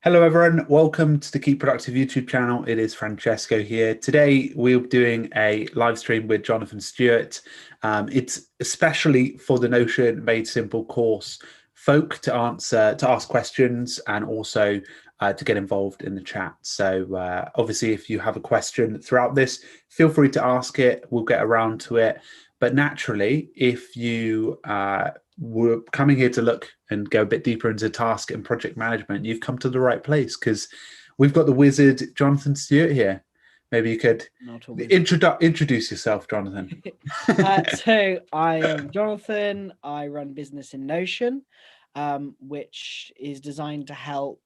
Hello, everyone. Welcome to the Keep Productive YouTube channel. It is Francesco here. Today, we're doing a live stream with Jonathan Stewart. It's especially for the Notion Made Simple course folk to ask questions, and also to get involved in the chat. So, obviously, if you have a question throughout this, feel free to ask it. We'll get around to it. But naturally, if you were coming here to look and go a bit deeper into task and project management, you've come to the right place because we've got the wizard Jonathan Stewart here. Maybe you could Not a wizard. introduce yourself, Jonathan. So I am Jonathan. I run business in Notion, which is designed to help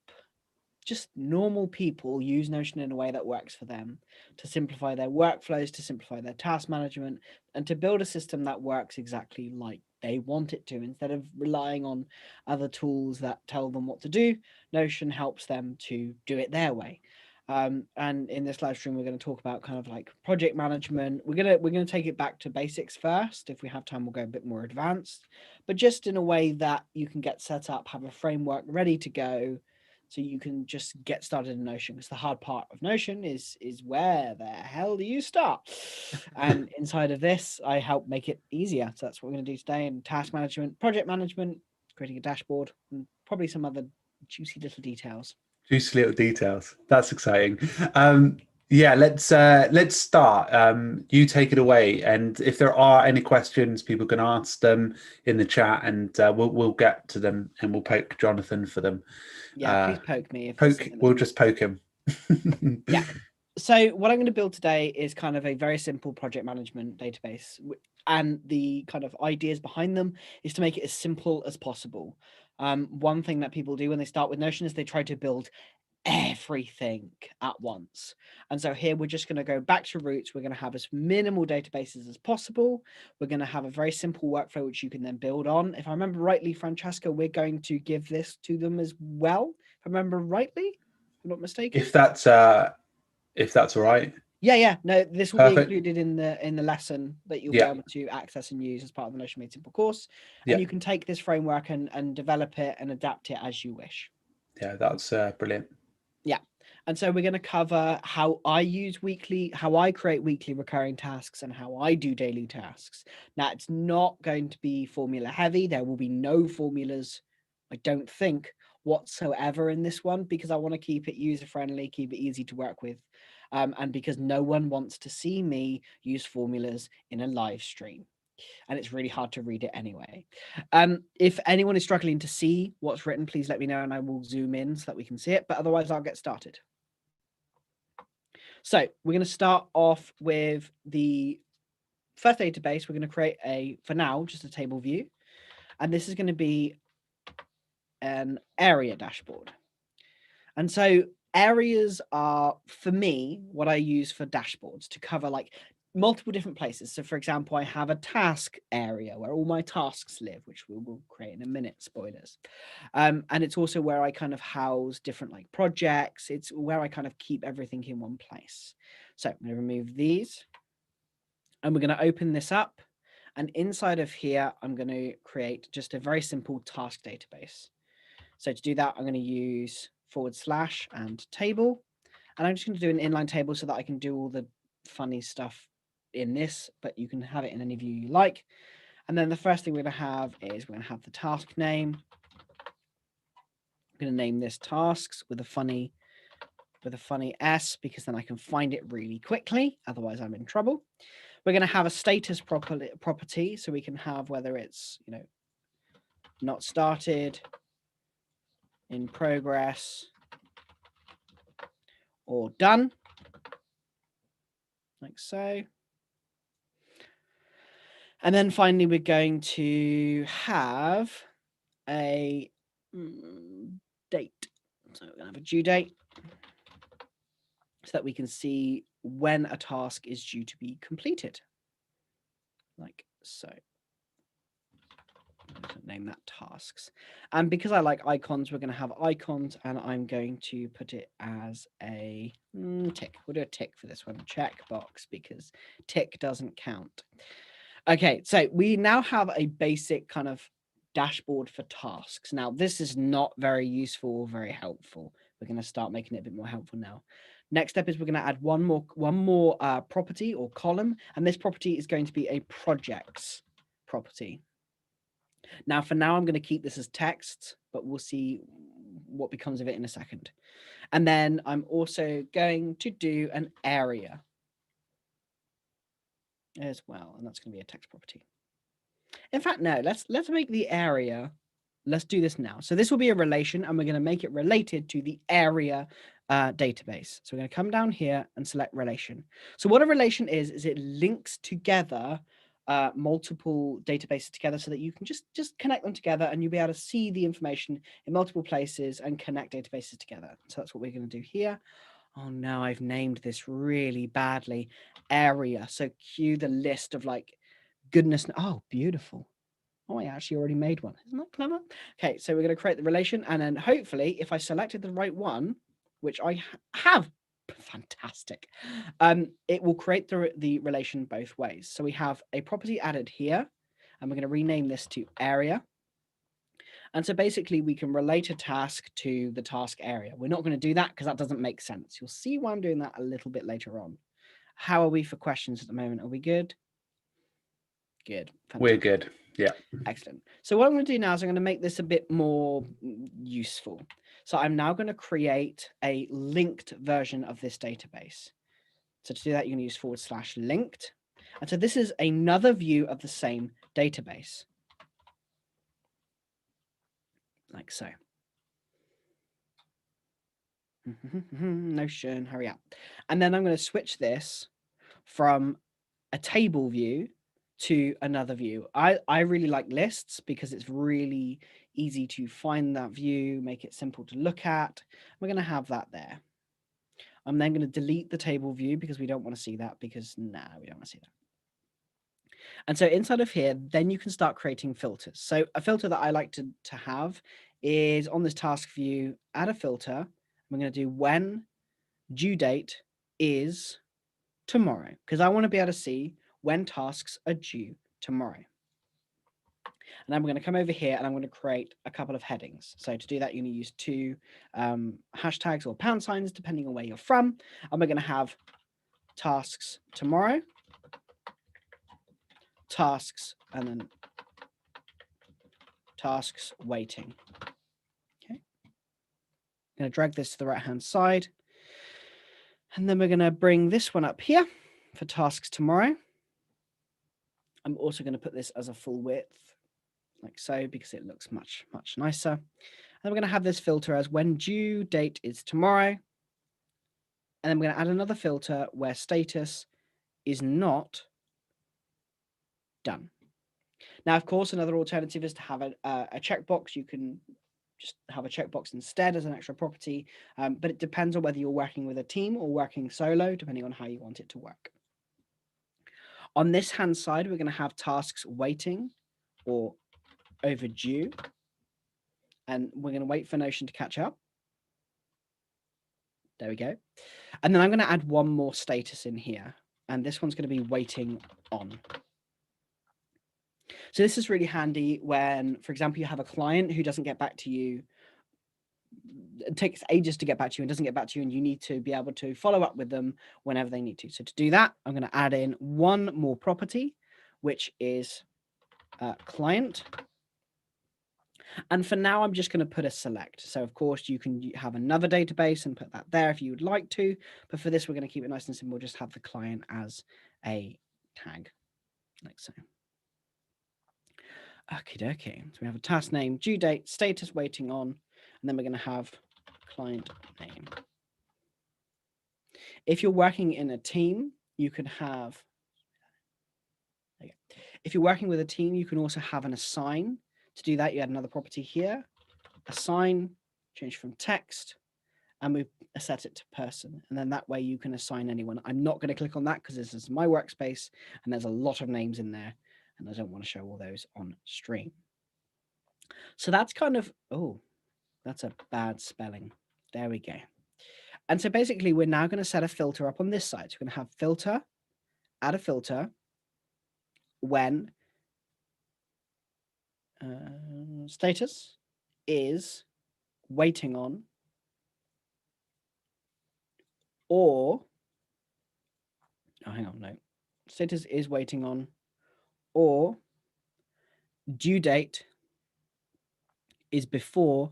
just normal people use Notion in a way that works for them, to simplify their workflows, to simplify their task management, and to build a system that works exactly like they want it to. Instead of relying on other tools that tell them what to do, Notion helps them to do it their way. And in this live stream, we're going to talk about kind of like project management. We're gonna take it back to basics first. If we have time, we'll go a bit more advanced, but just in a way that you can get set up, have a framework ready to go, so you can just get started in Notion. Because the hard part of Notion is where the hell do you start? And inside of this, I help make it easier. So that's what we're going to do today in task management, project management, creating a dashboard, and probably some other juicy little details. Juicy little details. That's exciting. Yeah, let's start. You take it away, and if there are any questions, people can ask them in the chat, and we'll get to them, and we'll poke Jonathan for them. Yeah, please poke me if there's Poke. something We'll that. just poke him. Yeah. So what I'm going to build today is kind of a very simple project management database. And the kind of ideas behind them is to make it as simple as possible. One thing that people do when they start with Notion is they try to build everything at once. And so here we're just going to go back to roots. We're going to have as minimal databases as possible. We're going to have a very simple workflow which you can then build on. If I remember rightly, Francesco, we're going to give this to them as well. If I remember rightly, if I'm not mistaken. If that's all right. Yeah. No, this will be Perfect. included in the lesson that you'll be Yeah. able to access and use as part of the Notion Made Simple course. And Yeah. you can take this framework and develop it and adapt it as you wish. Yeah. That's brilliant. Yeah. And so we're going to cover how I create weekly recurring tasks and how I do daily tasks. Now, it's not going to be formula heavy. There will be no formulas, I don't think, whatsoever in this one, because I want to keep it user friendly, keep it easy to work with. And because no one wants to see me use formulas in a live stream. And it's really hard to read it anyway. If anyone is struggling to see what's written, please let me know and I will zoom in so that we can see it. But otherwise, I'll get started. So we're going to start off with the first database. We're going to create for now, just a table view. And this is going to be an area dashboard. And so areas are, for me, what I use for dashboards to cover like multiple different places. So for example, I have a task area where all my tasks live, which we will create in a minute, spoilers. And it's also where I kind of house different like projects. It's where I kind of keep everything in one place. So I'm going to remove these and we're going to open this up. And inside of here, I'm going to create just a very simple task database. So to do that, I'm going to use / and table. And I'm just going to do an inline table so that I can do all the funny stuff in this, but you can have it in any view you like. And then the first thing we're going to have is we're going to have the task name. I'm going to name this tasks with a funny S, because then I can find it really quickly. Otherwise, I'm in trouble. We're going to have a status property, so we can have whether it's, not started, in progress, or done, like so. And then finally, we're going to have a date. So we're going to have a due date so that we can see when a task is due to be completed, like so. Name that tasks. And because I like icons, we're going to have icons, and I'm going to put it as a tick. We'll do a tick for this one, checkbox, because tick doesn't count. Okay, so we now have a basic kind of dashboard for tasks. Now, this is not very useful or very helpful, We're going to start making it a bit more helpful now. Next step is we're going to add one more property or column, and this property is going to be a projects property. Now, for now, I'm going to keep this as text, but we'll see what becomes of it in a second. And then I'm also going to do an area as well, and that's going to be a text property. In fact, no, let's make the area. Let's do this now. So this will be a relation, and we're going to make it related to the area database. So we're going to come down here and select relation. So what a relation is it links together multiple databases together so that you can just connect them together, and you'll be able to see the information in multiple places and connect databases together. So that's what we're going to do here. Oh no, I've named this really badly. Area. So cue the list of like goodness. Oh, beautiful. Oh, I actually already made one. Isn't that clever? Okay, so we're going to create the relation, and then hopefully if I selected the right one, which I have, fantastic, it will create the relation both ways. So we have a property added here, and we're going to rename this to area. And so basically we can relate a task to the task area. We're not going to do that because that doesn't make sense. You'll see why I'm doing that a little bit later on. How are we for questions at the moment? Are we good? Good. Fantastic. We're good. Yeah. Excellent. So what I'm going to do now is I'm going to make this a bit more useful. So I'm now going to create a linked version of this database. So to do that, you're going to use /linked. And so this is another view of the same database. Like so. Notion, hurry up. And then I'm going to switch this from a table view to another view. I really like lists because it's really easy to find that view, make it simple to look at. We're going to have that there. I'm then going to delete the table view because we don't want to see that, because we don't want to see that. And so inside of here, then you can start creating filters. So a filter that I like to have is on this task view, add a filter. We're going to do when due date is tomorrow, because I want to be able to see when tasks are due tomorrow. And then we're going to come over here and I'm going to create a couple of headings. So to do that, you're going to use two hashtags or pound signs, depending on where you're from. And we're going to have tasks tomorrow, tasks, and then tasks waiting. Okay. I'm going to drag this to the right-hand side. And then we're going to bring this one up here for tasks tomorrow. I'm also going to put this as a full width, like so, because it looks much, much nicer. And then we're going to have this filter as when due date is tomorrow. And then we're going to add another filter where status is not done. Now, of course, another alternative is to have a checkbox. You can just have a checkbox instead as an extra property, but it depends on whether you're working with a team or working solo, depending on how you want it to work. On this hand side, we're going to have tasks waiting or overdue, and we're going to wait for Notion to catch up. There we go. And then I'm going to add one more status in here, and this one's going to be waiting on. So this is really handy when, for example, you have a client who doesn't get back to you, it takes ages to get back to you and doesn't get back to you, and you need to be able to follow up with them whenever they need to. So to do that, I'm going to add in one more property, which is client. And for now, I'm just going to put a select. So of course, you can have another database and put that there if you would like to. But for this, we're going to keep it nice and simple. Just have the client as a tag, like so. Okie dokie. So we have a task name, due date, status waiting on, and then we're going to have client name. If you're working in a team, you can have, if you're working with a team, you can also have an assign. To do that, you add another property here, assign, change from text, and we set it to person. And then that way you can assign anyone. I'm not going to click on that because this is my workspace and there's a lot of names in there and I don't want to show all those on stream. So that's kind of, oh, that's a bad spelling. There we go. And so basically we're now going to set a filter up on this side. So we're going to have filter, add a filter when status is waiting on or, oh, hang on, no, status is waiting on, or due date is before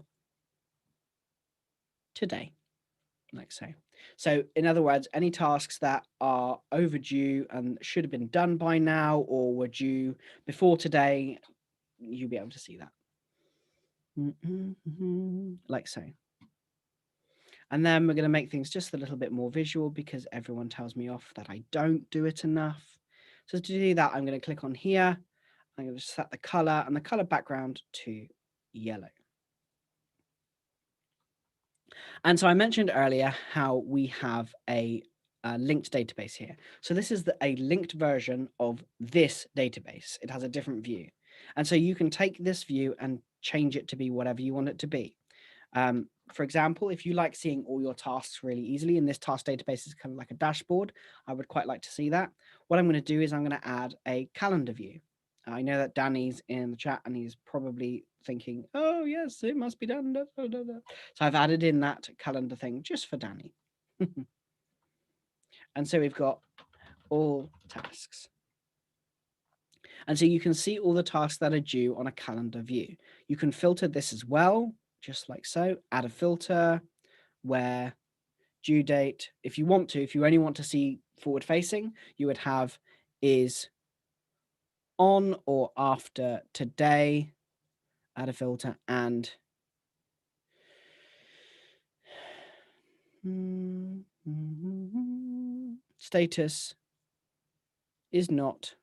today, like so. So in other words, any tasks that are overdue and should have been done by now or were due before today, you'll be able to see that. Like so. And then we're going to make things just a little bit more visual because everyone tells me off that I don't do it enough. So to do that, I'm going to click on here. I'm going to set the color and the color background to yellow. And so I mentioned earlier how we have a linked database here. So this is a linked version of this database. It has a different view. And so you can take this view and change it to be whatever you want it to be. For example, if you like seeing all your tasks really easily, and this task database is kind of like a dashboard, I would quite like to see that. What I'm going to do is I'm going to add a calendar view. I know that Danny's in the chat and he's probably thinking, oh, yes, it must be done. So I've added in that calendar thing just for Danny. And so we've got all tasks. And so you can see all the tasks that are due on a calendar view. You can filter this as well, just like so. Add a filter where due date, if you want to, if you only want to see forward facing, you would have is on or after today, add a filter, and status is not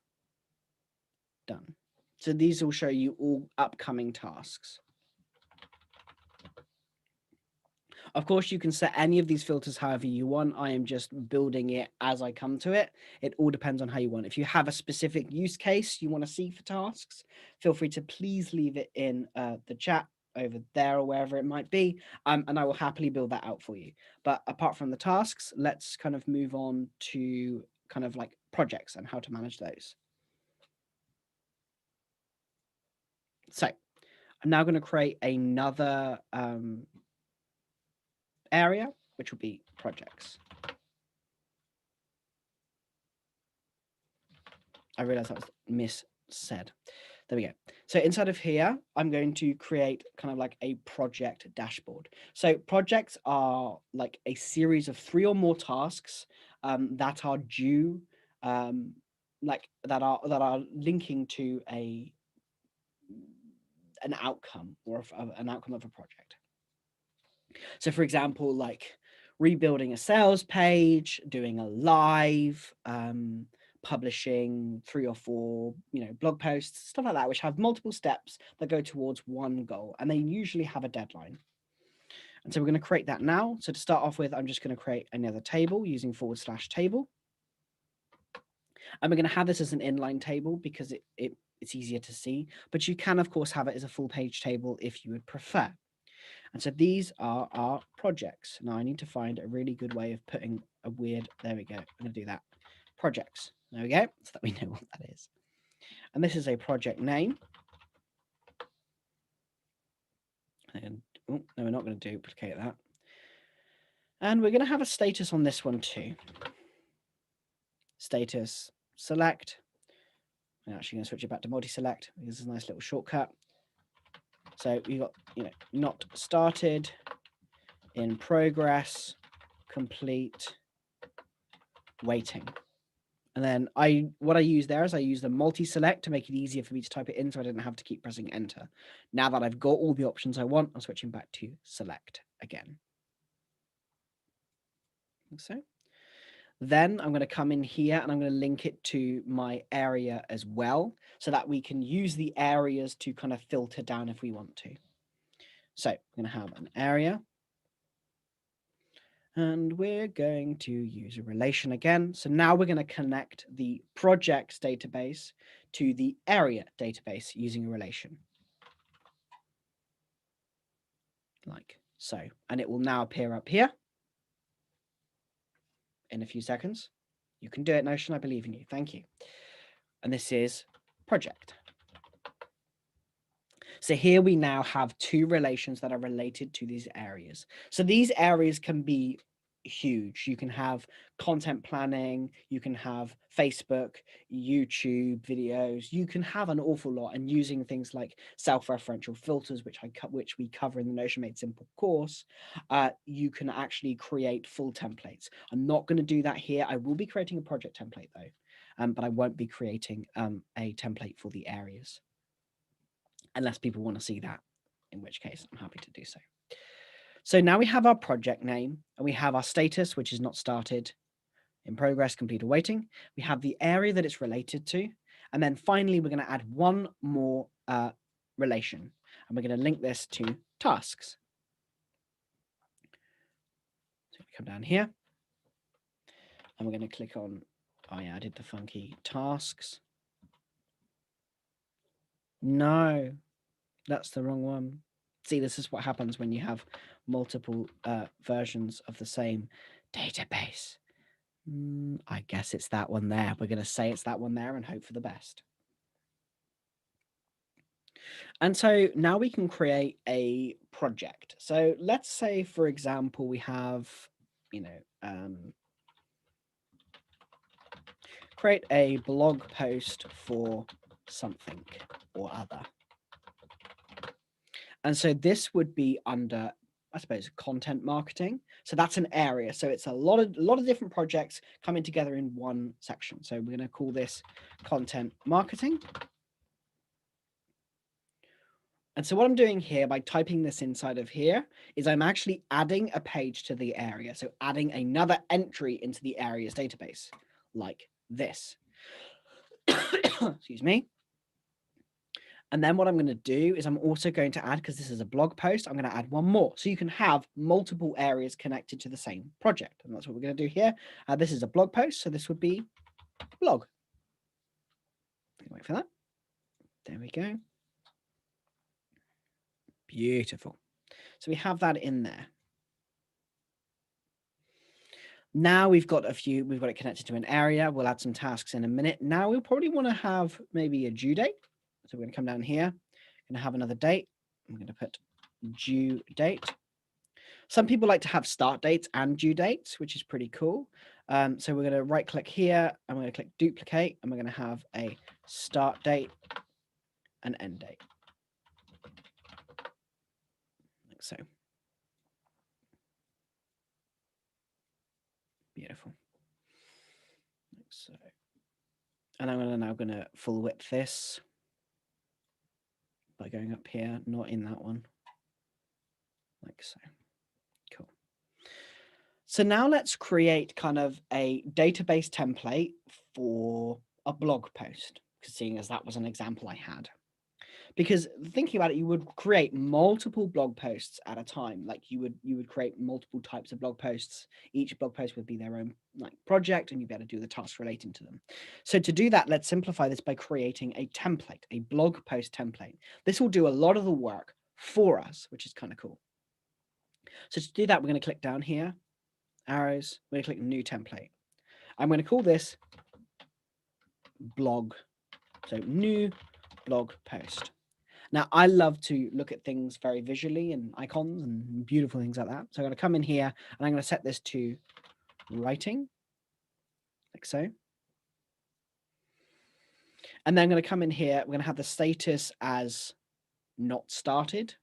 done. So these will show you all upcoming tasks. Of course, you can set any of these filters however you want. I am just building it as I come to it. It all depends on how you want. If you have a specific use case you want to see for tasks, feel free to please leave it in the chat over there or wherever it might be, and I will happily build that out for you. But apart from the tasks, let's kind of move on to kind of like projects and how to manage those. So I'm now going to create another area, which will be projects. I realized that was missaid. There we go. So inside of here, I'm going to create kind of like a project dashboard. So projects are like a series of 3 or more tasks that are due, like that are linking to an outcome or an outcome of a project. So for example, like rebuilding a sales page, doing a live, publishing 3 or 4, blog posts, stuff like that, which have multiple steps that go towards one goal, and they usually have a deadline. And so we're going to create that now. So to start off with, I'm just going to create another table using /table. And we're going to have this as an inline table because it's easier to see, but you can of course have it as a full page table if you would prefer. And so these are our projects. Now I need to find a really good way of putting a weird, there we go. I'm going to do that. Projects. There we go. So that we know what that is. And this is a project name. And no, we're not going to duplicate that. And we're going to have a status on this one too. Status select. I'm actually going to switch it back to multi-select because it's a nice little shortcut. So we got, not started, in progress, complete, waiting. And then what I use there is I use the multi-select to make it easier for me to type it in so I didn't have to keep pressing enter. Now that I've got all the options I want, I'm switching back to select again. Like so. Then I'm going to come in here and I'm going to link it to my area as well so that we can use the areas to kind of filter down if we want to. So I'm going to have an area. And we're going to use a relation again. So now we're going to connect the projects database to the area database using a relation. Like so. And it will now appear up here in a few seconds. You can do it, Notion. I believe in you. Thank you. And this is project. So here we now have 2 relations that are related to these areas. So these areas can be huge. You can have content planning, you can have Facebook, YouTube videos, you can have an awful lot, and using things like self-referential filters, which we cover in the Notion Made Simple course, you can actually create full templates. I'm not going to do that here. I will be creating a project template though, but I won't be creating a template for the areas unless people want to see that, in which case I'm happy to do so. So now we have our project name and we have our status, which is not started, in progress, complete, or waiting. We have the area that it's related to. And then finally, we're going to add one more relation. And we're going to link this to tasks. So we come down here and we're going to click on, oh yeah, I did the funky tasks. No, that's the wrong one. See, this is what happens when you have multiple versions of the same database. I guess it's that one there. We're going to say it's that one there and hope for the best. And so now we can create a project. So let's say, for example, we have, create a blog post for something or other. And so this would be under, I suppose, content marketing. So that's an area. So it's a lot of different projects coming together in one section. So we're going to call this content marketing. And so what I'm doing here by typing this inside of here is I'm actually adding a page to the area. So adding another entry into the areas database like this. Excuse me. And then what I'm going to do is I'm also going to add, because this is a blog post, I'm going to add one more. So you can have multiple areas connected to the same project. And that's what we're going to do here. This is a blog post. So this would be blog. Wait for that. There we go. Beautiful. So we have that in there. Now we've got it connected to an area. We'll add some tasks in a minute. Now we'll probably want to have maybe a due date. So we're going to come down here. I'm going to have another date. I'm going to put due date. Some people like to have start dates and due dates, which is pretty cool. So we're going to right click here and we're going to click duplicate and we're going to have a start date and end date. Like so. Beautiful. Like so. And I'm now going to full width this by going up here, not in that one. Like so. Cool. So now let's create kind of a database template for a blog post, seeing as that was an example I had. Because thinking about it, you would create multiple blog posts at a time. Like you would create multiple types of blog posts. Each blog post would be their own project, and you'd be able to do the tasks relating to them. So to do that, let's simplify this by creating a template, a blog post template. This will do a lot of the work for us, which is kind of cool. So to do that, we're going to click down here, arrows. We're going to click new template. I'm going to call this blog. So new blog post. Now, I love to look at things very visually and icons and beautiful things like that. So I'm going to come in here and I'm going to set this to writing, like so. And then I'm going to come in here. We're going to have the status as not started.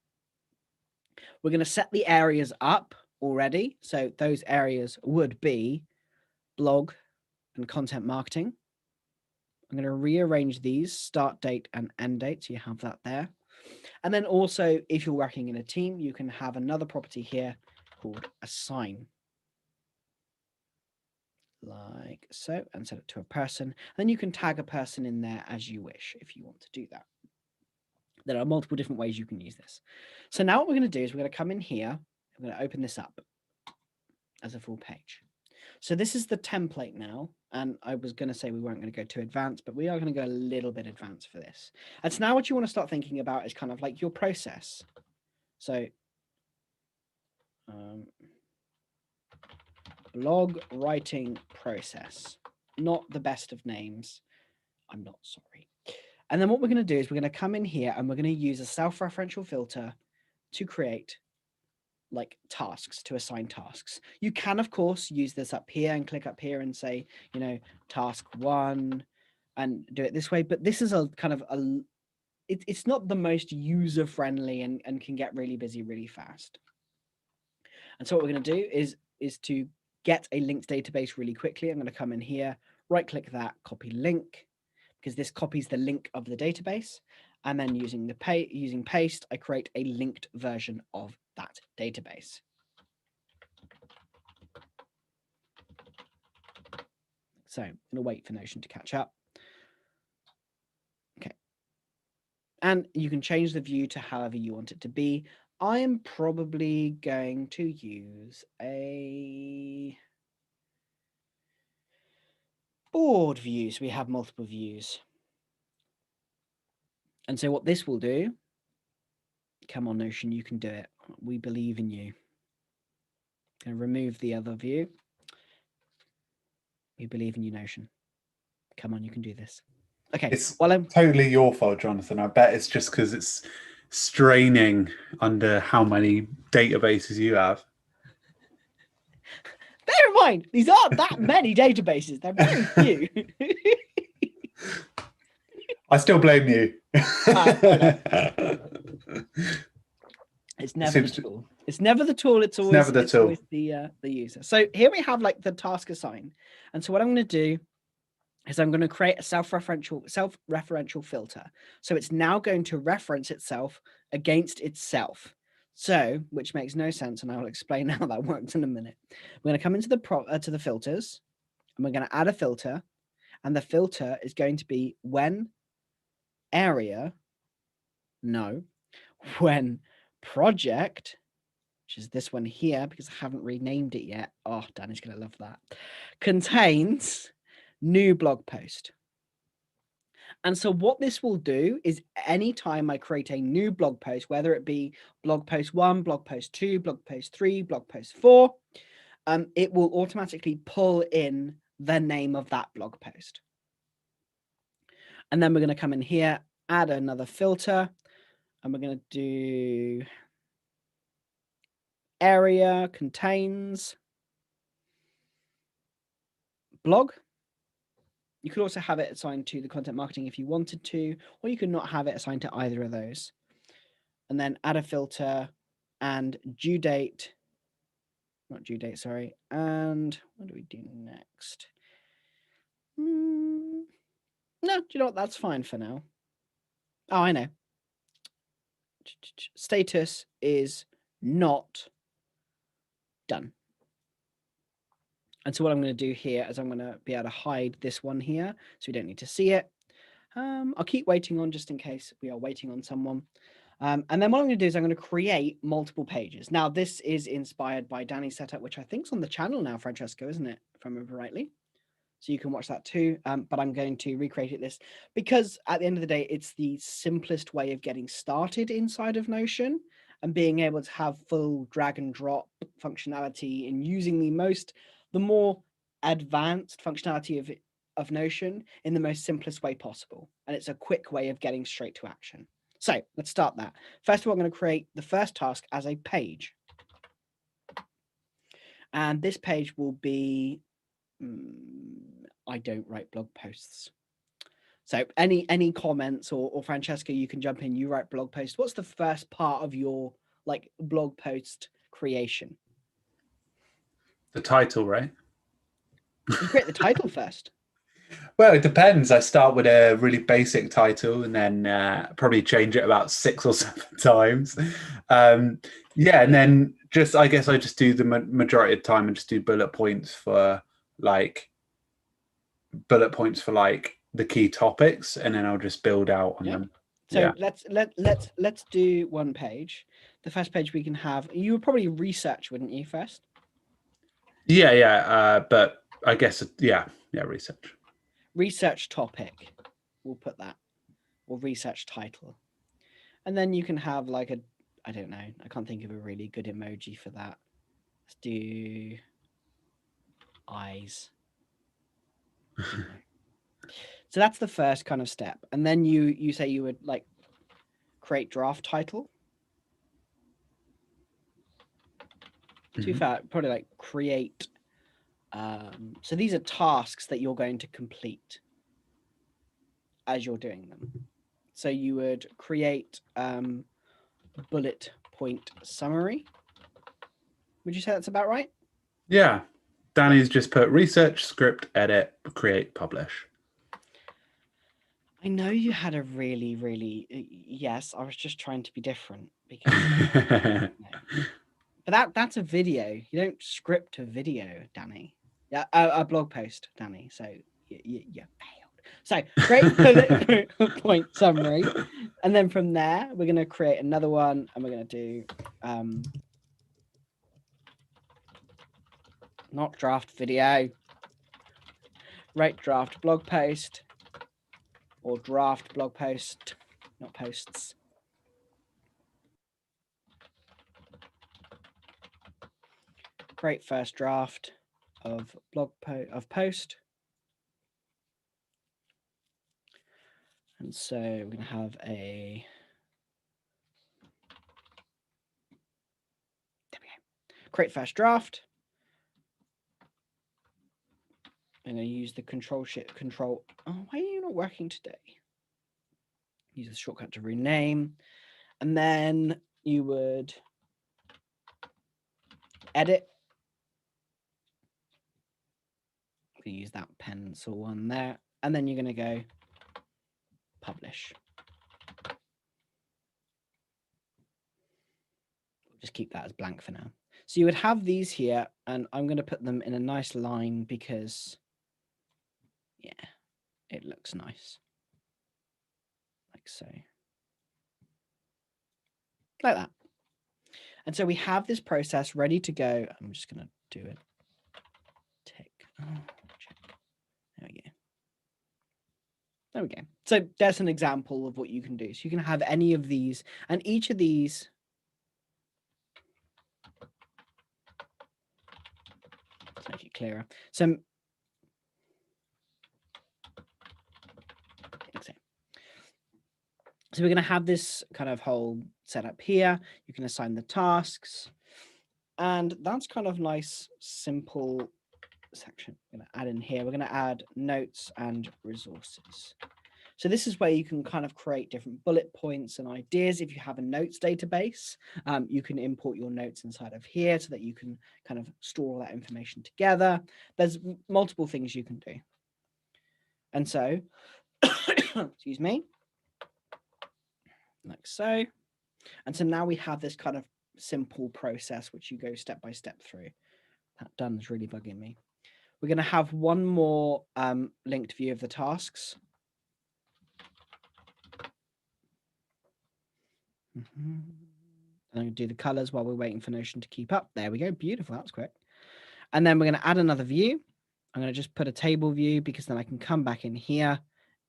We're going to set the areas up already. So those areas would be blog and content marketing. I'm going to rearrange these start date and end date. So you have that there. And then also, if you're working in a team, you can have another property here called assign. Like so, and set it to a person. Then you can tag a person in there as you wish if you want to do that. There are multiple different ways you can use this. So now what we're going to do is we're going to come in here. I'm going to open this up as a full page. So this is the template now. And I was going to say we weren't going to go too advanced, but we are going to go a little bit advanced for this. And so now what you want to start thinking about is kind of like your process. So blog writing process, not the best of names. I'm not sorry. And then what we're going to do is we're going to come in here and we're going to use a self-referential filter to create like tasks to assign tasks. You can, of course, use this up here and click up here and say, you know, task 1 and do it this way. But this is a kind of it's not the most user friendly and can get really busy really fast. And so what we're going to do is to get a linked database really quickly. I'm going to come in here, right click that, copy link, because this copies the link of the database. And then using paste, I create a linked version of that database. So I'm going to wait for Notion to catch up. Okay. And you can change the view to however you want it to be. I am probably going to use a board view, so we have multiple views. And so what this will do, come on Notion, you can do it. We believe in you. I'm going to remove the other view. We believe in you, Notion. Come on, you can do this. Okay. It's well, I'm totally your fault, Jonathan. I bet it's just because it's straining under how many databases you have. Bear in mind, these aren't that many databases. They're very few. I still blame you. It's never the tool. It's never the tool. It's always the user. So here we have like the task assigned. And so what I'm going to do is I'm going to create a self-referential filter. So it's now going to reference itself against itself. So, which makes no sense, and I will explain how that works in a minute. We're going to come into the filters, and we're going to add a filter, and the filter is going to be when project, which is this one here, because I haven't renamed it yet. Oh, Danny's going to love that. Contains new blog post. And so what this will do is anytime I create a new blog post, whether it be blog post 1, blog post 2, blog post 3, blog post 4, it will automatically pull in the name of that blog post. And then we're going to come in here, add another filter, and we're going to do area contains blog. You could also have it assigned to the content marketing if you wanted to, or you could not have it assigned to either of those. And then add a filter and due date, not due date, sorry. And what do we do next? No, do you know what? That's fine for now. Oh, I know. Status is not done. And so what I'm going to do here is I'm going to be able to hide this one here, so we don't need to see it. I'll keep waiting on just in case we are waiting on someone. And then what I'm going to do is I'm going to create multiple pages. Now, this is inspired by Danny's setup, which I think is on the channel now, Francesco, isn't it? If I remember rightly. So you can watch that too. But I'm going to recreate this because at the end of the day, it's the simplest way of getting started inside of Notion and being able to have full drag and drop functionality and using the more advanced functionality of Notion in the most simplest way possible. And it's a quick way of getting straight to action. So let's start that. First of all, I'm going to create the first task as a page. And this page will be, I don't write blog posts. So any comments or Francesco, you can jump in, you write blog posts. What's the first part of your like blog post creation? The title, right? You create the title first. Well, it depends. I start with a really basic title and then probably change it about 6 or 7 times. Yeah, and then I guess I just do the majority of the time and just do bullet points for like the key topics, and then I'll just build out on them. So let's do one page. The first page we can have. You would probably research, wouldn't you, first? Yeah. But I guess research. Research topic. We'll put that, or research title, and then you can have like I don't know. I can't think of a really good emoji for that. Let's do eyes. So that's the first kind of step. And then you say you would like create draft title. To be fair, probably like create. So these are tasks that you're going to complete as you're doing them. So you would create bullet point summary. Would you say that's about right? Yeah. Danny's just put research, script, edit, create, publish. I know you had a really yes. I was just trying to be different because but that's a video. You don't script a video, Danny. Yeah, a blog post, Danny. So you failed. So great bullet point summary, and then from there we're going to create another one, and we're going to do not draft video, write draft blog post, or draft blog post, not posts. Create first draft of post. And so we're going to have a, there we go, create first draft. I'm going to use the control. Oh, why are you not working today? Use the shortcut to rename. And then you would edit. We use that pencil one there. And then you're going to go publish. We'll just keep that as blank for now. So you would have these here, and I'm going to put them in a nice line because, yeah, it looks nice. Like so. Like that. And so we have this process ready to go. I'm just going to do it. Tick. Oh, check. There we go. There we go. So that's an example of what you can do. So you can have any of these, and each of these let's make it clearer. So we're going to have this kind of whole setup here. You can assign the tasks, and that's kind of nice, simple section. I'm going to add in here. We're going to add notes and resources. So this is where you can kind of create different bullet points and ideas. If you have a notes database, you can import your notes inside of here so that you can kind of store all that information together. There's multiple things you can do. And so, excuse me, like so. And so now we have this kind of simple process, which you go step by step through. That done is really bugging me. We're going to have one more linked view of the tasks. And I'm going to do the colors while we're waiting for Notion to keep up. There we go. Beautiful. That's quick. And then we're going to add another view. I'm going to just put a table view because then I can come back in here,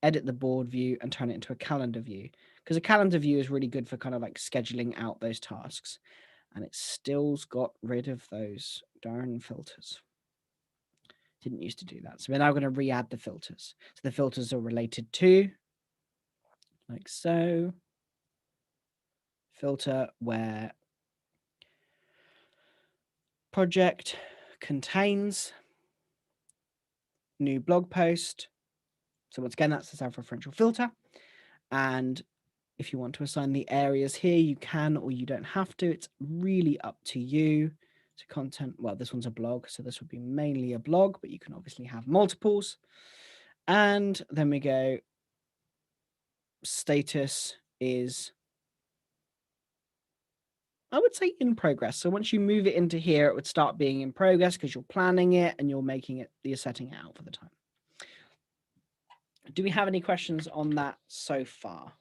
edit the board view and turn it into a calendar view, because a calendar view is really good for kind of like scheduling out those tasks. And it still's got rid of those darn filters. Didn't used to do that. So we're now going to re-add the filters. So the filters are related to, like so, filter where project contains new blog post. So once again, that's the self-referential filter. And if you want to assign the areas here, you can, or you don't have to. It's really up to you. So content, well, this one's a blog, so this would be mainly a blog, but you can obviously have multiples. And then we go, status is, I would say, in progress. So once you move it into here, it would start being in progress because you're planning it and you're making it, you're setting it out for the time. Do we have any questions on that so far?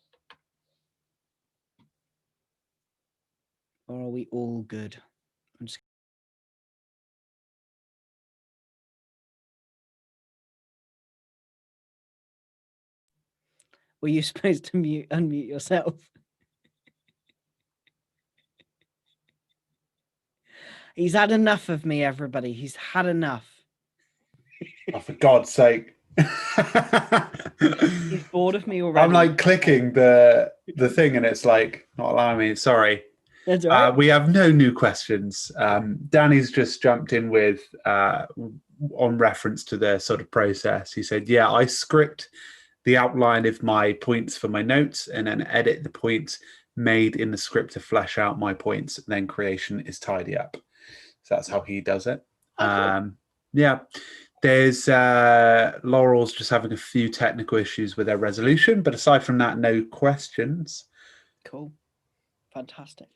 Or are we all good? I'm just... Were you supposed to unmute yourself? He's had enough of me, everybody. He's had enough. Oh, for God's sake. He's bored of me already. I'm like clicking the thing and it's like not allowing me. Sorry. That's all right. We have no new questions. Danny's just jumped in with on reference to the sort of process. He said, "Yeah, I script the outline of my points for my notes and then edit the points made in the script to flesh out my points. And then creation is tidy up." So that's how he does it. Oh, cool. Yeah. There's Laurel's just having a few technical issues with their resolution, but aside from that, no questions. Cool. Fantastic.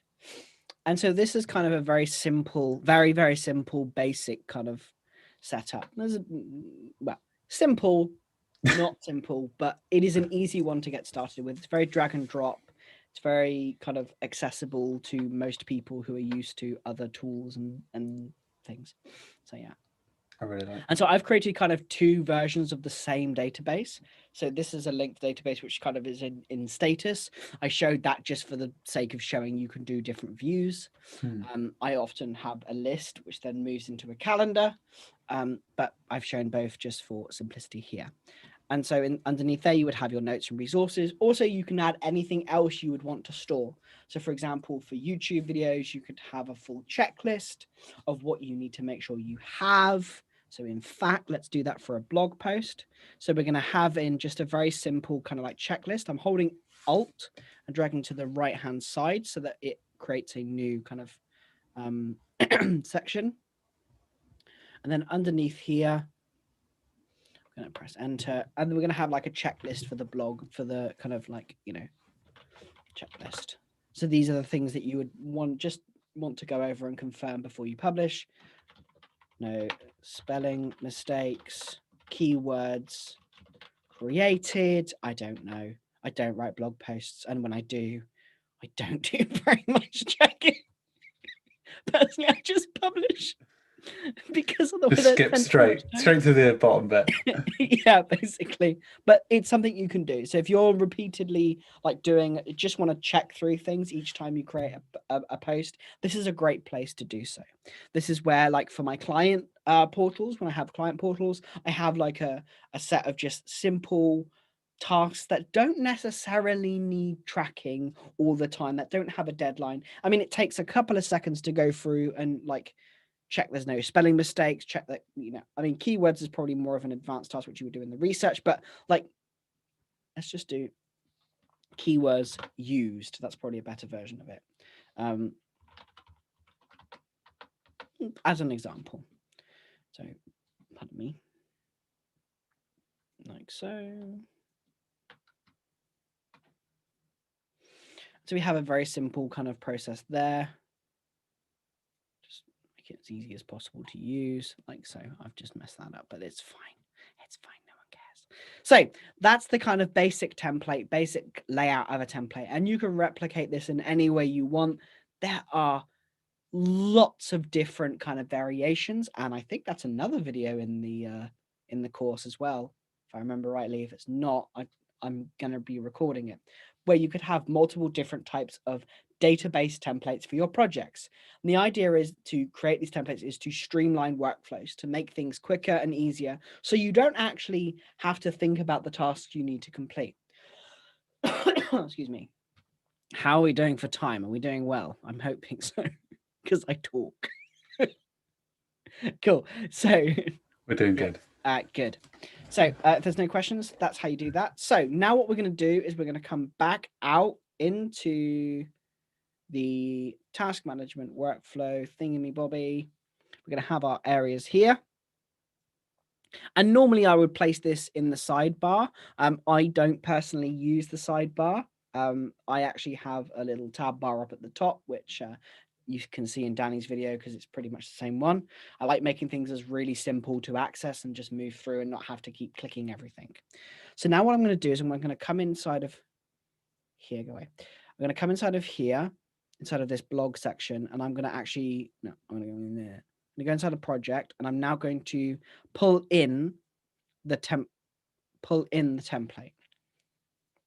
And so this is kind of a very simple, very, very simple, basic kind of setup. There's a, well, simple, not simple, but it is an easy one to get started with. It's very drag and drop. It's very kind of accessible to most people who are used to other tools and things. So yeah. I really like. And so I've created kind of two versions of the same database. So this is a linked database, which kind of is in status. I showed that just for the sake of showing you can do different views. I often have a list, which then moves into a calendar. But I've shown both just for simplicity here. And so underneath there, you would have your notes and resources. Also, you can add anything else you would want to store. So for example, for YouTube videos, you could have a full checklist of what you need to make sure you have. So in fact, let's do that for a blog post. So we're going to have in just a very simple kind of like checklist. I'm holding Alt and dragging to the right-hand side so that it creates a new kind of section. And then underneath here, I'm going to press enter. And we're going to have like a checklist for the blog, for the kind of like, you know, checklist. So these are the things that you would want to go over and confirm before you publish. No spelling mistakes, keywords created. I don't know. I don't write blog posts. And when I do, I don't do very much checking. Personally, I just publish because of the Just skip straight to the bottom bit. Yeah, basically. But it's something you can do. So if you're repeatedly like just want to check through things each time you create a post, this is a great place to do so. This is where, like, for my client portals, when I have client portals, I have like a set of just simple tasks that don't necessarily need tracking all the time, that don't have a deadline. I mean, it takes a couple of seconds to go through and like check there's no spelling mistakes, check that, you know, I mean, keywords is probably more of an advanced task, which you would do in the research, but like, let's just do keywords used. That's probably a better version of it. As an example. So, pardon me. Like so. So we have a very simple kind of process there. Just make it as easy as possible to use, like so. I've just messed that up, but it's fine. It's fine. No one cares. So that's the kind of basic template, basic layout of a template. And you can replicate this in any way you want. There are lots of different kind of variations. And I think that's another video in the course as well. If I remember rightly. If it's not, I'm going to be recording it, where you could have multiple different types of database templates for your projects. And the idea is to create these templates is to streamline workflows, to make things quicker and easier, so you don't actually have to think about the tasks you need to complete. Excuse me. How are we doing for time? Are we doing well? I'm hoping so, because I talk. Cool. So we're doing good. Good. So if there's no questions, that's how you do that. So now what we're going to do is we're going to come back out into the task management workflow thingy-bobby. We're going to have our areas here. And normally I would place this in the sidebar. I don't personally use the sidebar. I actually have a little tab bar up at the top, which you can see in Danny's video because it's pretty much the same one. I like making things as really simple to access and just move through and not have to keep clicking everything. So now what I'm going to do is I'm going to come inside of here, go away. I'm going to come inside of here, inside of this blog section, and I'm going to actually, no, I'm going to go in there. I'm going to go inside a project, and I'm now going to pull in the template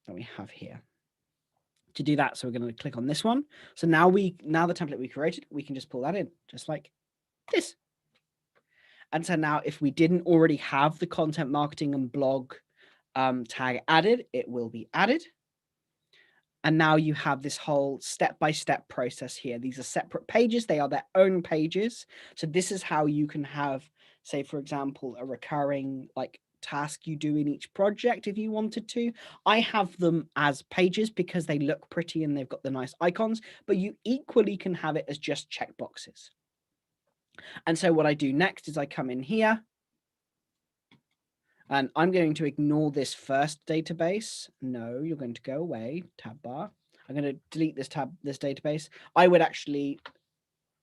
that we have here. To do that, so we're going to click on this one. So now the template we created, we can just pull that in, just like this. And so now if we didn't already have the content marketing and blog tag added, it will be added. And now you have this whole step-by-step process here. These are separate pages. They are their own pages. So this is how you can have, say, for example, a recurring like task you do in each project if you wanted to. I have them as pages because they look pretty and they've got the nice icons, but you equally can have it as just checkboxes. And so what I do next is I come in here and I'm going to ignore this first database. No, you're going to go away, tab bar. I'm going to delete this database. I would actually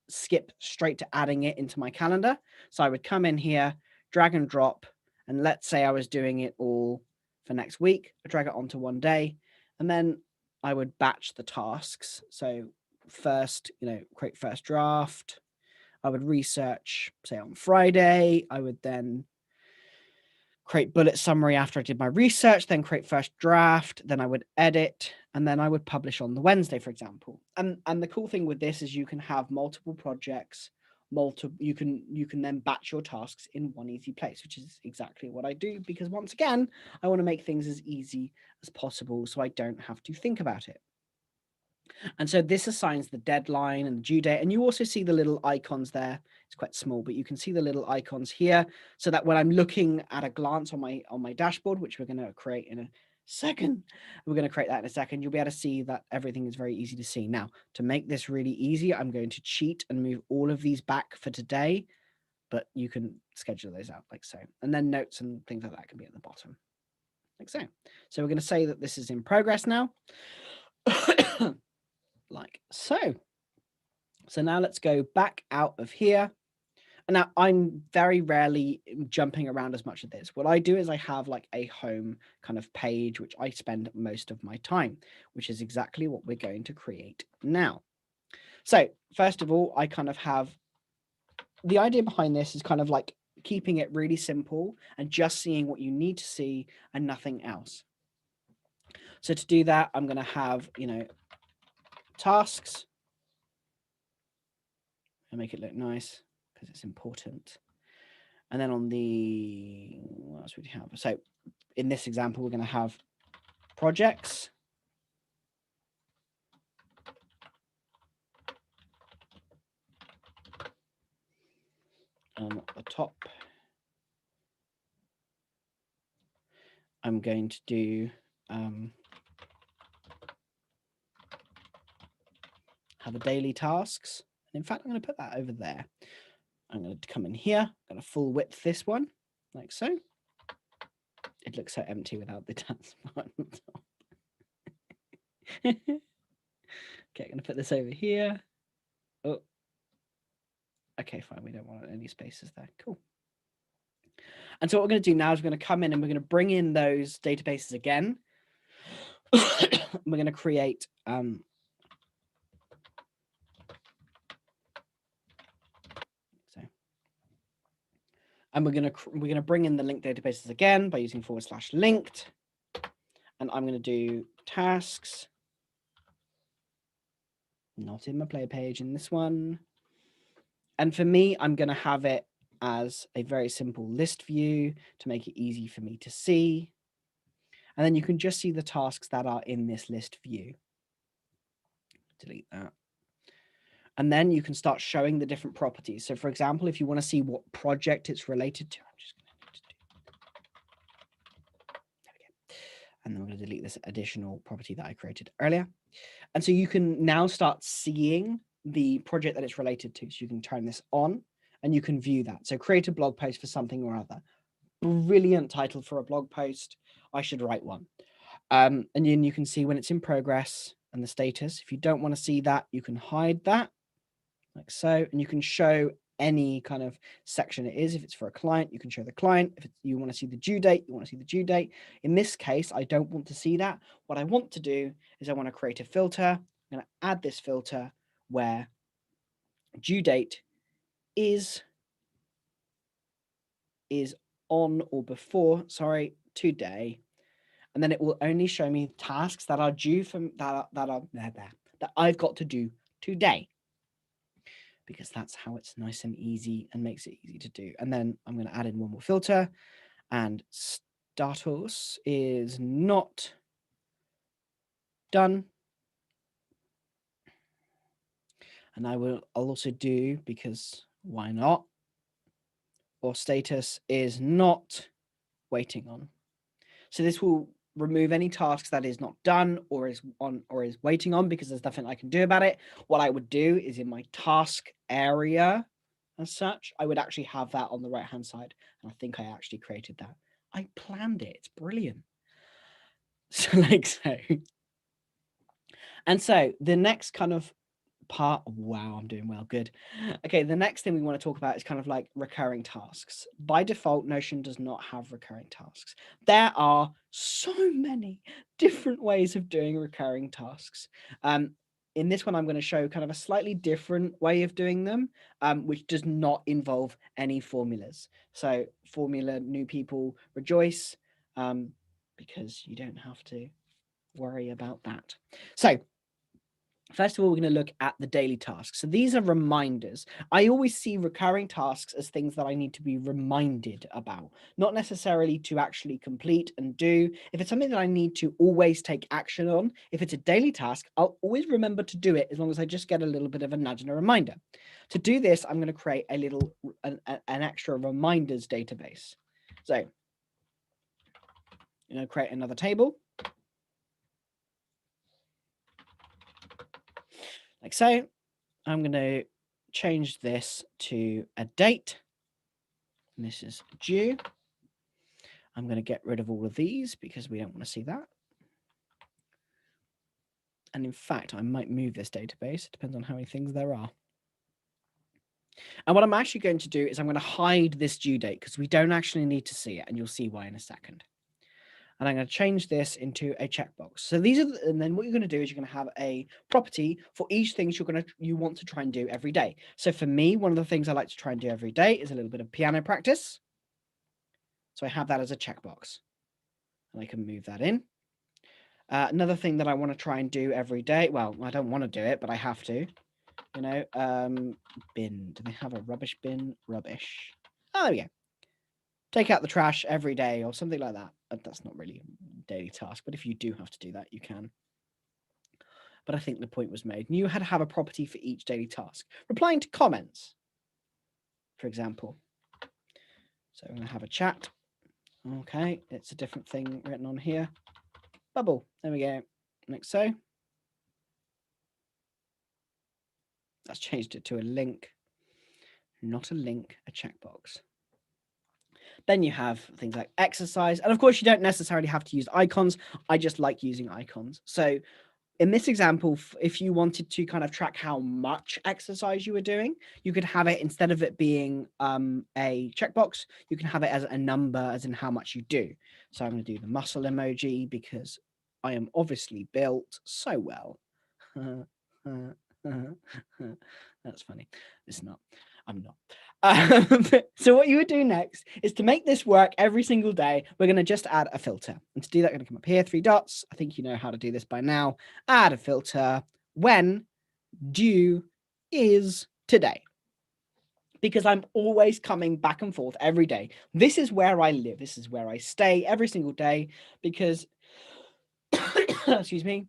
skip straight to adding it into my calendar. So I would come in here, drag and drop, and let's say I was doing it all for next week. I drag it onto one day, and then I would batch the tasks. So first, create first draft. I would research, say on Friday. I would then create bullet summary after I did my research, then create first draft, then I would edit, and then I would publish on the Wednesday, for example. And the cool thing with this is you can have multiple projects, you can then batch your tasks in one easy place, which is exactly what I do, because once again, I want to make things as easy as possible so I don't have to think about it. And so this assigns the deadline and the due date. And you also see the little icons there. It's quite small, but you can see the little icons here so that when I'm looking at a glance on my dashboard, which we're going to create in a second, we're going to create that in a second, you'll be able to see that everything is very easy to see. Now, to make this really easy, I'm going to cheat and move all of these back for today, but you can schedule those out like so. And then notes and things like that can be at the bottom, like so. So we're going to say that this is in progress now. Like so. So now let's go back out of here. And now I'm very rarely jumping around as much as this. What I do is I have like a home kind of page, which I spend most of my time, which is exactly what we're going to create now. So first of all, I kind of have the idea behind this is kind of like keeping it really simple and just seeing what you need to see and nothing else. So to do that, I'm going to have, tasks. And make it look nice because it's important. And then on the, what else would you have? So in this example, we're going to have projects. At the top, I'm going to do have a daily tasks. In fact, I'm going to put that over there. I'm going to come in here. I'm going to full width this one, like so. It looks so empty without the task bar on top. Okay, I'm going to put this over here. Oh, okay, fine. We don't want any spaces there. Cool. And so what we're going to do now is we're going to come in and we're going to bring in those databases again. We're going to create and we're going to bring in the linked databases again by using /linked. And I'm going to do tasks. Not in my player page in this one. And for me, I'm going to have it as a very simple list view to make it easy for me to see. And then you can just see the tasks that are in this list view. Delete that. And then you can start showing the different properties. So for example, if you want to see what project it's related to, I'm just going to there we go. And then we're going to delete this additional property that I created earlier. And so you can now start seeing the project that it's related to. So you can turn this on and you can view that. So create a blog post for something or other. Brilliant title for a blog post. I should write one. And then you can see when it's in progress and the status. If you don't want to see that, you can hide that like so. And you can show any kind of section it is. If it's for a client, you can show the client. If you want to see the due date, you want to see the due date. In this case, I don't want to see that. What I want to do is I want to create a filter. I'm going to add this filter where due date is on or before, today. And then it will only show me tasks that are due from that I've got to do today, because that's how it's nice and easy and makes it easy to do. And then I'm going to add in one more filter, and status is not done. And I'll also do, because why not? Or status is not waiting on. So this will remove any tasks that is not done or is waiting on, because there's nothing I can do about it. What I would do is in my task area as such, I would actually have that on the right hand side. And I think I actually created that. I planned it. It's brilliant. So like so. And so the next kind of part, wow, I'm doing well, good. Okay, the next thing we want to talk about is kind of like recurring tasks. By default, Notion does not have recurring tasks. There are so many different ways of doing recurring tasks. In this one, I'm going to show kind of a slightly different way of doing them, which does not involve any formulas. So formula, new people rejoice, because you don't have to worry about that. So first of all, we're going to look at the daily tasks. So these are reminders. I always see recurring tasks as things that I need to be reminded about, not necessarily to actually complete and do. If it's something that I need to always take action on, if it's a daily task, I'll always remember to do it as long as I just get a little bit of a nudge and a reminder. To do this, I'm going to create a little, an extra reminders database. So I'm going to create another table. Like so. I'm going to change this to a date. And this is due. I'm going to get rid of all of these because we don't want to see that. And in fact, I might move this database. It depends on how many things there are. And what I'm actually going to do is I'm going to hide this due date because we don't actually need to see it. And you'll see why in a second. And I'm going to change this into a checkbox. So these are, and then what you're going to do is you're going to have a property for each thing you want to try and do every day. So for me, one of the things I like to try and do every day is a little bit of piano practice. So I have that as a checkbox, and I can move that in. Another thing that I want to try and do every day. Well, I don't want to do it, but I have to. You know, bin. Do they have a rubbish bin? Rubbish. Oh, there we go. Take out the trash every day or something like that. That's not really a daily task, but if you do have to do that, you can. But I think the point was made. And you had to have a property for each daily task. Replying to comments, for example. So I'm going to have a chat. Okay, it's a different thing written on here. Bubble. There we go. Like so. That's changed it to a link. Not a link, a checkbox. Then you have things like exercise. And of course, you don't necessarily have to use icons. I just like using icons. So in this example, if you wanted to kind of track how much exercise you were doing, you could have it, instead of it being a checkbox, you can have it as a number, as in how much you do. So I'm going to do the muscle emoji because I am obviously built so well. That's funny. It's not. I'm not. So what you would do next is, to make this work every single day, we're going to just add a filter. And to do that, I'm going to come up here, 3 dots. I think you know how to do this by now. Add a filter when due is today. Because I'm always coming back and forth every day. This is where I live. This is where I stay every single day, because, excuse me,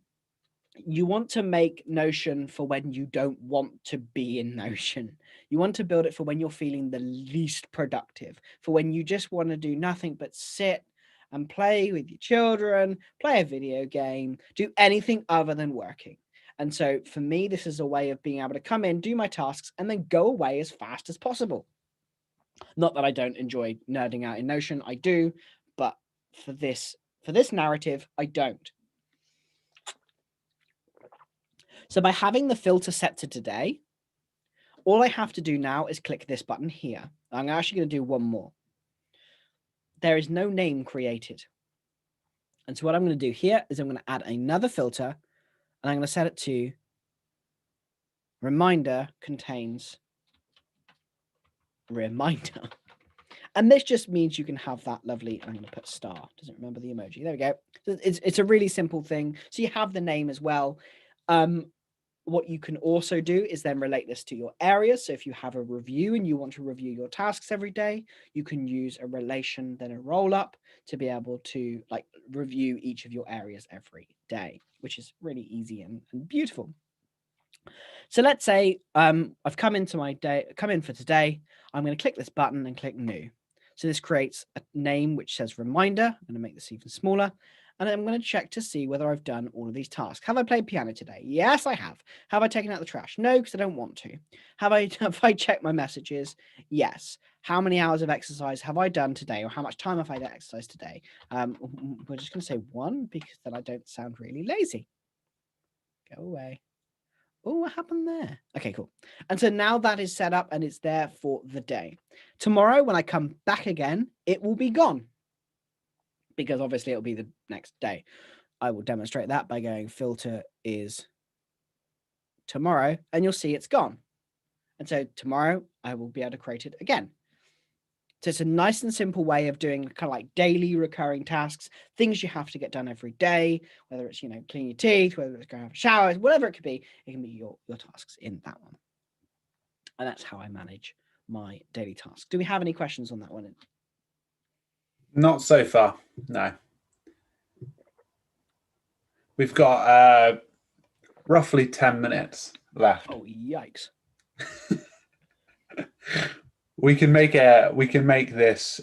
you want to make Notion for when you don't want to be in Notion. You want to build it for when you're feeling the least productive, for when you just want to do nothing but sit and play with your children, play a video game, do anything other than working. And so for me, this is a way of being able to come in, do my tasks, and then go away as fast as possible. Not that I don't enjoy nerding out in Notion, I do, but for this narrative, I don't. So by having the filter set to today, all I have to do now is click this button here. I'm actually going to do one more. There is no name created. And so what I'm going to do here is I'm going to add another filter, and I'm going to set it to reminder contains reminder. And this just means you can have that lovely, I'm going to put star. Doesn't remember the emoji. There we go. It's a really simple thing. So you have the name as well. What you can also do is then relate this to your areas. So if you have a review and you want to review your tasks every day, you can use a relation, then a roll up, to be able to like review each of your areas every day, which is really easy and beautiful. So let's say I've come in for today. I'm going to click this button and click new. So this creates a name which says reminder. I'm going to make this even smaller. And I'm going to check to see whether I've done all of these tasks. Have I played piano today? Yes, I have. Have I taken out the trash? No, because I don't want to. Have I checked my messages? Yes. How many hours of exercise have I done today, or how much time have I exercised today? We're just going to say 1 because then I don't sound really lazy. Go away. Oh, what happened there? Okay, cool. And so now that is set up and it's there for the day. Tomorrow, when I come back again, it will be gone because obviously it'll be the next day. I will demonstrate that by going filter is tomorrow, and you'll see it's gone. And so tomorrow I will be able to create it again. So it's a nice and simple way of doing kind of like daily recurring tasks, things you have to get done every day, whether it's, clean your teeth, whether it's going to have a shower, whatever it could be, it can be your tasks in that one. And that's how I manage my daily tasks. Do we have any questions on that one? Not so far, no. We've got roughly 10 minutes left. Oh, yikes. We can make this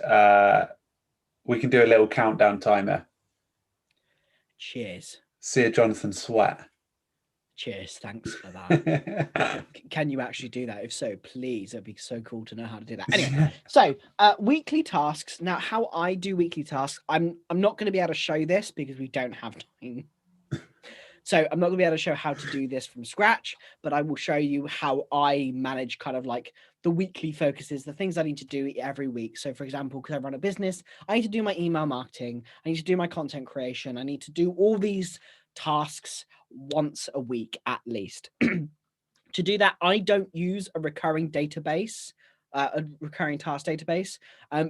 we can do a little countdown timer. Cheers. See Jonathan sweat. Cheers. Thanks for that. Can you actually do that? If so, please. It'd be so cool to know how to do that. Anyway, so weekly tasks. Now, how I do weekly tasks, I'm not going to be able to show this because we don't have time. So I'm not going to be able to show how to do this from scratch, but I will show you how I manage kind of like the weekly focuses, the things I need to do every week. So for example, because I run a business, I need to do my email marketing. I need to do my content creation. I need to do all these tasks once a week at least. To do that, I don't use a recurring database, a recurring task database,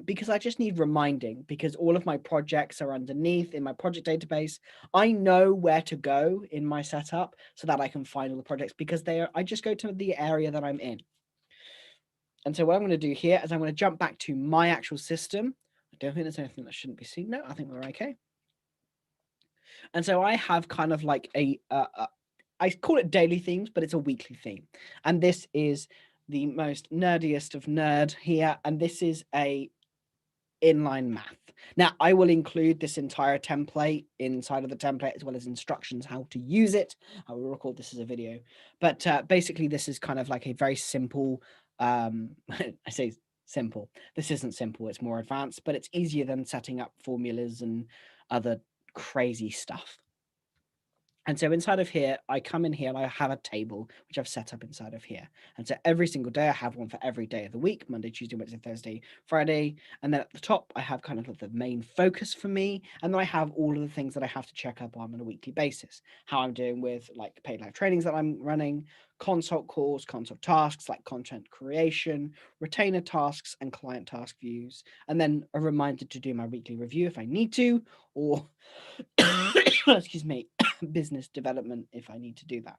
because I just need reminding, because all of my projects are underneath in my project database. I know where to go in my setup so that I can find all the projects, because I just go to the area that I'm in. And so what I'm going to do here is I'm going to jump back to my actual system. I don't think there's anything that shouldn't be seen. No, I think we're okay. And so I have kind of like I call it daily themes, but it's a weekly theme. And this is the most nerdiest of nerd here. And this is a inline math. Now, I will include this entire template inside of the template, as well as instructions how to use it. I will record this as a video. But basically, this is kind of like a very simple, I say simple. This isn't simple, it's more advanced, but it's easier than setting up formulas and other crazy stuff. And so inside of here, I come in here and I have a table, which I've set up inside of here. And so every single day I have one for every day of the week, Monday, Tuesday, Wednesday, Thursday, Friday. And then at the top, I have kind of like the main focus for me. And then I have all of the things that I have to check up on a weekly basis. How I'm doing with like paid live trainings that I'm running, consult calls, consult tasks like content creation, retainer tasks, and client task views. And then a reminder to do my weekly review if I need to, or excuse me, business development if I need to do that.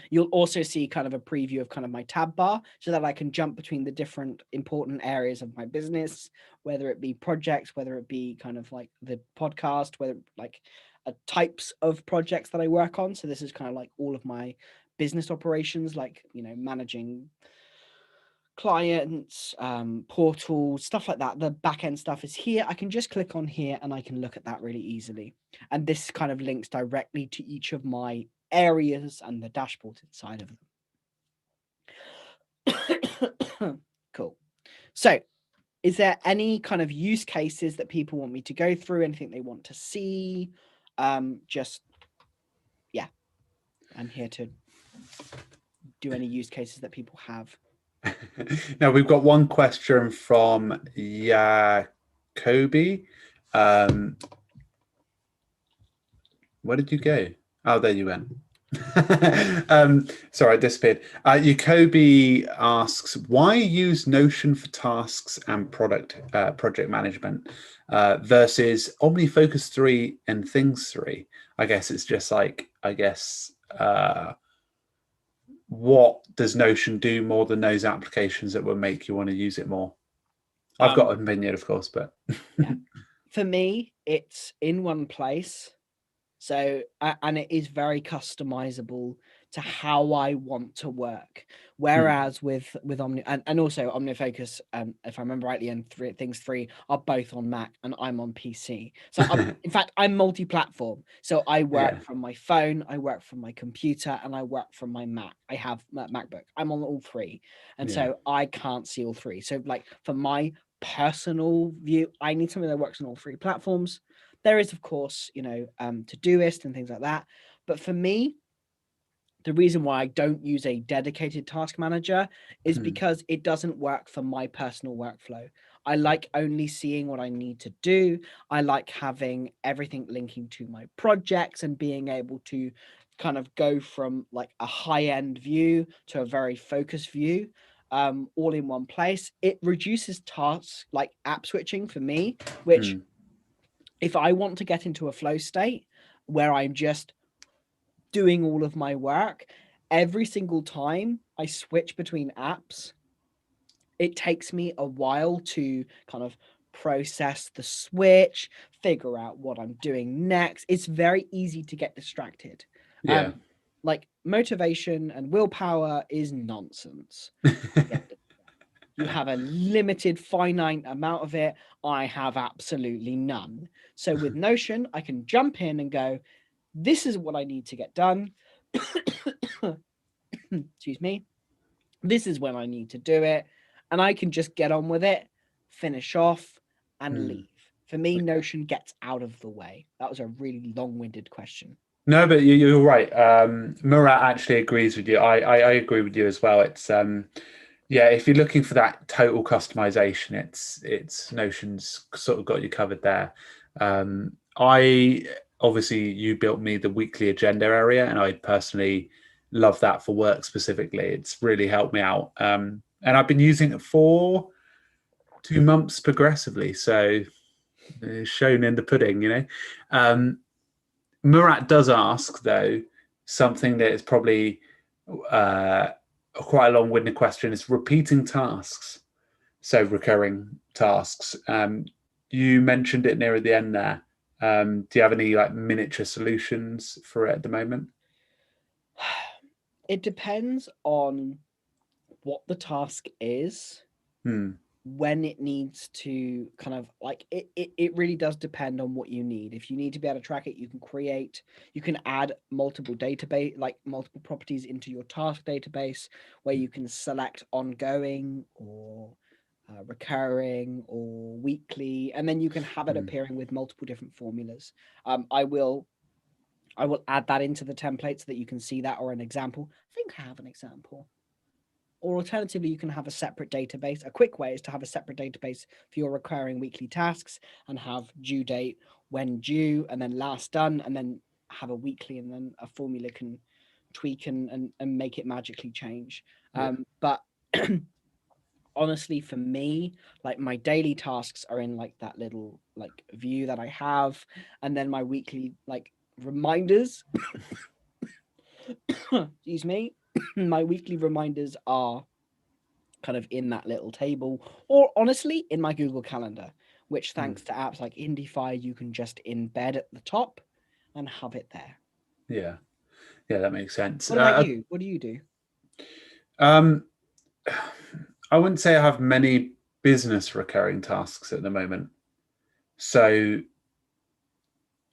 You'll also see kind of a preview of kind of my tab bar so that I can jump between the different important areas of my business, whether it be projects, whether it be kind of like the podcast, whether like types of projects that I work on. So this is kind of like all of my business operations, like, managing clients, portals, stuff like that. The back end stuff is here. I can just click on here and I can look at that really easily. And this kind of links directly to each of my areas and the dashboard inside of them. Cool. So is there any kind of use cases that people want me to go through? Anything they want to see? Yeah, I'm here to do any use cases that people have. Now we've got one question from Jacoby. Where did you go? Oh, there you went. Sorry, I disappeared. Jacoby asks, why use Notion for tasks and project management versus OmniFocus 3 and Things 3? I guess it's just like, what does Notion do more than those applications that will make you want to use it more? I've got an opinion, of course, but yeah. For me, it's in one place. So, and it is very customizable to how I want to work. Whereas with Omni and also OmniFocus, if I remember rightly, and things three are both on Mac and I'm on PC. So in fact, I'm multi-platform. So I work Yeah. from my phone, I work from my computer, and I work from my Mac. I have MacBook. I'm on all three, and Yeah. so I can't see all three. So like for my personal view, I need something that works on all three platforms. There is, of course, Todoist and things like that. But for me, the reason why I don't use a dedicated task manager is because it doesn't work for my personal workflow. I like only seeing what I need to do. I like having everything linking to my projects and being able to kind of go from like a high-end view to a very focused view, all in one place. It reduces tasks like app switching for me, which if I want to get into a flow state where I'm just doing all of my work, every single time I switch between apps, it takes me a while to kind of process the switch, figure out what I'm doing next. It's very easy to get distracted. Yeah. Like motivation and willpower is nonsense. You have a limited, finite amount of it. I have absolutely none. So with Notion, I can jump in and go, this is what I need to get done. Excuse me. This is when I need to do it. And I can just get on with it, finish off, and leave. For me, Notion gets out of the way. That was a really long-winded question. No, but you're right. Murat actually agrees with you. I agree with you as well. It's yeah, if you're looking for that total customization, it's Notion's sort of got you covered there. I obviously you built me the weekly agenda area, and I personally love that for work specifically. It's really helped me out. And I've been using it for 2 months progressively, so it's shown in the pudding, you know. Murat does ask, though, something that is probably uh, quite a long-winded question. It's repeating tasks, so recurring tasks. You mentioned it near the end there. Do you have any like miniature solutions for it at the moment? It depends on what the task is, Hmm. when it needs to kind of like it really does depend on what you need. If you need to be able to track it, you can add multiple database, like multiple properties into your task database where you can select ongoing or recurring or weekly, and then you can have it Hmm. appearing with multiple different formulas. I will add that into the template so that you can see that, or an example. I think I have an example. Or alternatively, you can have a separate database. A quick way is to have a separate database for your recurring weekly tasks and have due date, when due, and then last done, and then have a weekly, and then a formula can tweak and make it magically change. Yeah. But honestly, for me, like my daily tasks are in like that little like view that I have, and then my weekly like reminders, excuse me, my weekly reminders are kind of in that little table, or honestly in my Google Calendar, which Hmm. thanks to apps like Indify, you can just embed at the top and have it there. Yeah. Yeah, that makes sense. What about you? What do you do? Um, I wouldn't say I have many business recurring tasks at the moment. So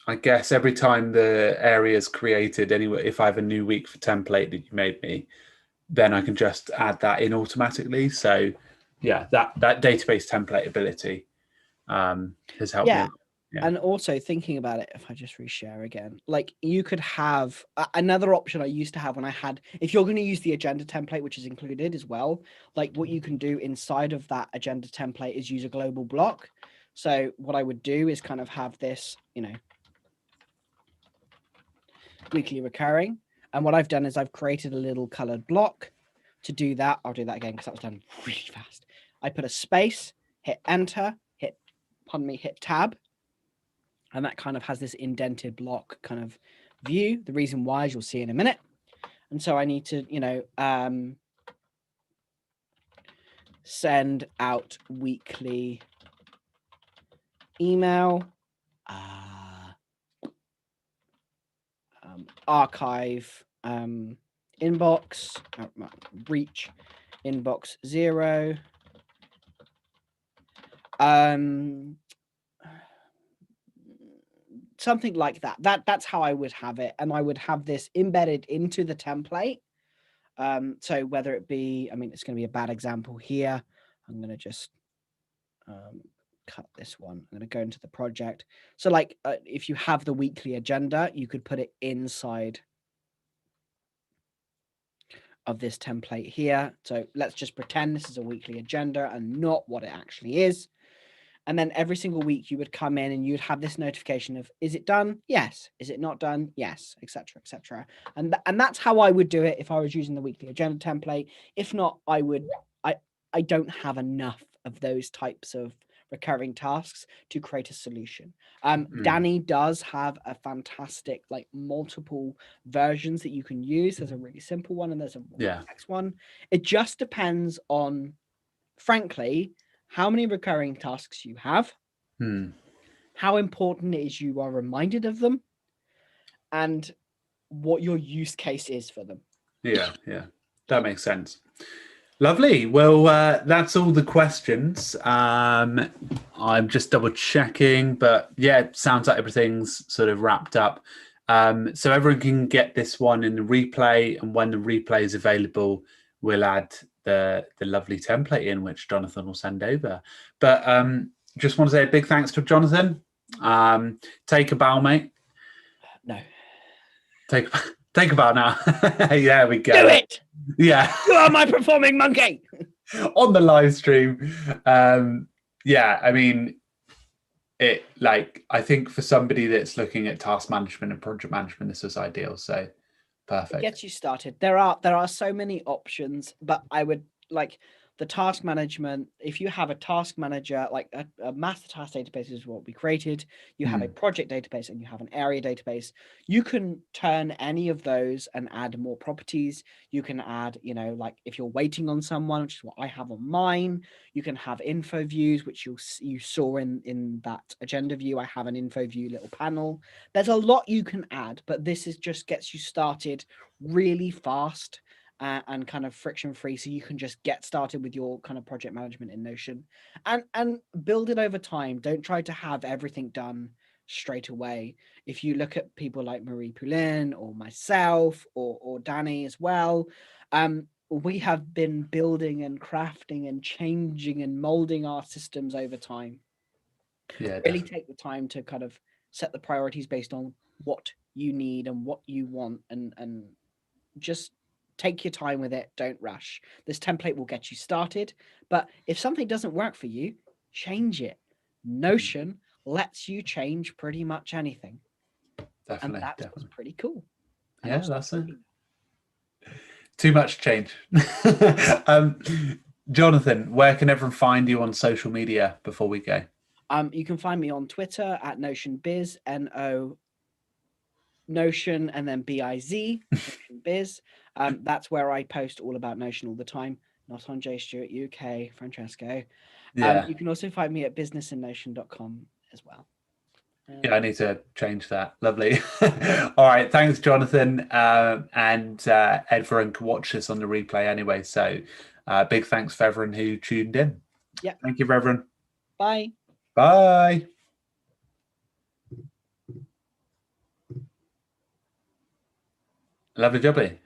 I guess every time the area is created, anyway, if I have a new week for template that you made me, then I can just add that in automatically. So yeah, that database template ability has helped me a Yeah. lot. Yeah. And also thinking about it, if I just reshare again, like you could have another option I used to have when I had, if you're going to use the agenda template, which is included as well, like what you can do inside of that agenda template is use a global block. So what I would do is kind of have this, weekly recurring. And what I've done is I've created a little colored block to do that. I'll do that again because that was done really fast. I put a space, hit enter, hit tab, and that kind of has this indented block kind of view. The reason why, as you'll see in a minute. And so I need to, send out weekly email, archive inbox, reach inbox 0. Something like that. That's how I would have it. And I would have this embedded into the template. So whether it be, I mean, it's going to be a bad example here. I'm going to just cut this one. I'm going to go into the project. So like if you have the weekly agenda, you could put it inside of this template here. So let's just pretend this is a weekly agenda and not what it actually is. And then every single week you would come in and you'd have this notification of, is it done? Yes. Is it not done? Yes, etc., etc. And that's how I would do it if I was using the weekly agenda template. If not, I don't have enough of those types of recurring tasks to create a solution. Danny does have a fantastic, like multiple versions that you can use. There's a really simple one and there's a more complex one. It just depends on, frankly, how many recurring tasks you have, how important it is you are reminded of them, and what your use case is for them. Yeah, that makes sense. Lovely. Well, that's all the questions. I'm just double checking, but yeah, it sounds like everything's sort of wrapped up. So everyone can get this one in the replay, and when the replay is available, we'll add the lovely template in which Jonathan will send over. But just want to say a big thanks to Jonathan. Take a bow, mate. No. Take a bow now. Yeah, we go. Do it. Yeah. You are my performing monkey. On the live stream. Yeah, I mean, I think for somebody that's looking at task management and project management, this is ideal. So perfect. It gets you started. There are so many options, but I would like the task management. If you have a task manager, like a master task database is what we created, you have a project database and you have an area database, you can turn any of those and add more properties. You can add, like if you're waiting on someone, which is what I have on mine, you can have info views, which you saw in that agenda view. I have an info view little panel. There's a lot you can add, but this is just gets you started really fast. And kind of friction free, so you can just get started with your kind of project management in Notion and build it over time. Don't try to have everything done straight away. If you look at people like Marie Poulin or myself or Danny as well, we have been building and crafting and changing and molding our systems over time. Yeah, really take the time to kind of set the priorities based on what you need and what you want, and just take your time with it. Don't rush. This template will get you started, but if something doesn't work for you, change it. Notion lets you change pretty much anything. Definitely. And that's what's pretty cool. Yeah, that's it. Too much change. Jonathan, where can everyone find you on social media before we go? You can find me on Twitter at NotionBiz, Notion and then BIZ, Notion Biz. That's where I post all about Notion all the time, not on J Stewart UK, Francesco. Yeah. You can also find me at businessinnotion.com as well. Yeah, I need to change that. Lovely. All right. Thanks, Jonathan. And everyone can watch this on the replay anyway. So big thanks for everyone who tuned in. Yeah. Thank you, everyone. Bye. Bye. Lovely jubbly.